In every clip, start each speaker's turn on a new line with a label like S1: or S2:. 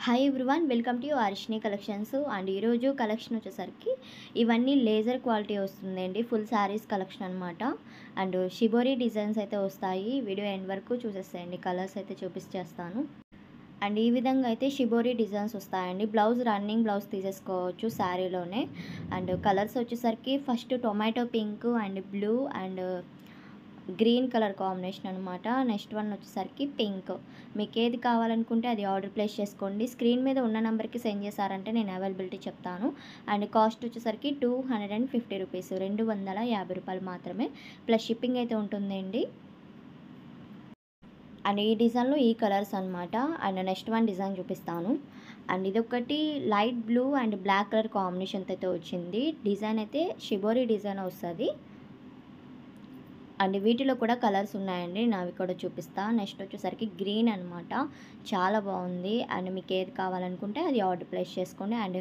S1: Hi everyone, welcome to Arshini collections. And ఈరోజు collection వచ్చేసరికి ఇవన్నీ లేజర్ క్వాలిటీ వస్తుందండి. ఫుల్ శారీస్ కలెక్షన్ అనమాట. అండ్ షిబోరి డిజైన్స్ అయితే వస్తాయి. వీడియో ఎండ్ వరకు చూసేసేయండి, కలర్స్ అయితే చూపించేస్తాను. అండ్ ఈ విధంగా అయితే షిబోరి డిజైన్స్ వస్తాయండి. బ్లౌజ్ రన్నింగ్ బ్లౌజ్ తీసేసుకోవచ్చు శారీలోనే. అండ్ కలర్స్ వచ్చేసరికి first tomato pink and blue and green colour combination అనమాట. నెక్స్ట్ వన్ వచ్చేసరికి పింక్. మీకు ఏది కావాలనుకుంటే అది ఆర్డర్ ప్లేస్ చేసుకోండి. స్క్రీన్ మీద ఉన్న నెంబర్కి సెండ్ చేశారంటే నేను అవైలబిలిటీ చెప్తాను. అండ్ కాస్ట్ వచ్చేసరికి 250 రూపీస్, 250 రూపాయలు మాత్రమే, ప్లస్ షిప్పింగ్ అయితే ఉంటుందండి. అండ్ ఈ డిజైన్లో ఈ కలర్స్ అనమాట. అండ్ నెక్స్ట్ వన్ డిజైన్ చూపిస్తాను. అండ్ ఇదొకటి light blue and black colour కాంబినేషన్తో అయితే వచ్చింది. డిజైన్ అయితే షిబోరి డిజైన్ వస్తుంది. అండ్ వీటిలో కూడా కలర్స్ ఉన్నాయండి, నావి కూడా చూపిస్తా. నెక్స్ట్ వచ్చేసరికి గ్రీన్ అనమాట, చాలా బాగుంది. అండ్ మీకు ఏది కావాలనుకుంటే అది ఆర్డర్ ప్లేస్ చేసుకోండి. And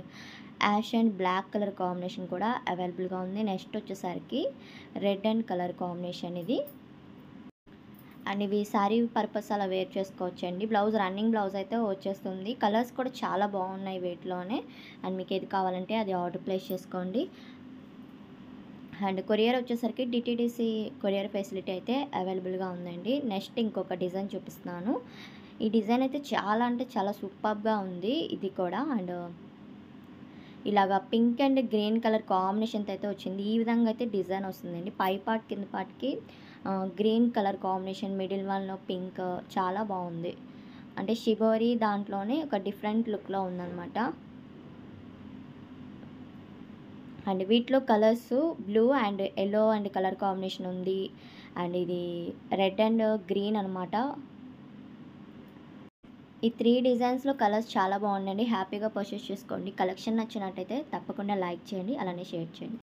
S1: ash and black colour combination కూడా అవైలబుల్గా ఉంది. నెక్స్ట్ వచ్చేసరికి రెడ్ అండ్ కలర్ కాంబినేషన్ ఇది. అండ్ ఇవి శారీ పర్పస్ అలా వేర్ చేసుకోవచ్చండి. బ్లౌజ్ రన్నింగ్ బ్లౌజ్ అయితే వచ్చేస్తుంది. కలర్స్ కూడా చాలా బాగున్నాయి వీటిలోనే. అండ్ మీకు ఏది కావాలంటే అది ఆర్డర్ ప్లేస్ చేసుకోండి. అండ్ కొరియర్ వచ్చేసరికి డిటీడీసీ కొరియర్ ఫెసిలిటీ అయితే అవైలబుల్గా ఉందండి. నెక్స్ట్ ఇంకొక డిజైన్ చూపిస్తున్నాను. ఈ డిజైన్ అయితే చాలా అంటే చాలా సూపర్గా ఉంది ఇది కూడా. అండ్ ఇలాగా పింక్ అండ్ గ్రీన్ కలర్ కాంబినేషన్తో అయితే వచ్చింది. ఈ విధంగా అయితే డిజైన్ వస్తుందండి. పై పార్ట్ కింద పార్ట్కి గ్రీన్ కలర్ కాంబినేషన్, మిడిల్ వన్లో పింక్, చాలా బాగుంది. అంటే షిబోరి దాంట్లోనే ఒక డిఫరెంట్ లుక్లో ఉందన్నమాట. అండ్ వీటిలో colours blue and yellow and colour combination ఉంది. అండ్ ఇది రెడ్ అండ్ గ్రీన్ అనమాట. ఈ 3 డిజైన్స్లో కలర్స్ చాలా బాగున్నాయండి. హ్యాపీగా పర్చేస్ చేసుకోండి. కలెక్షన్ నచ్చినట్టయితే తప్పకుండా లైక్ చేయండి, అలానే షేర్ చేయండి.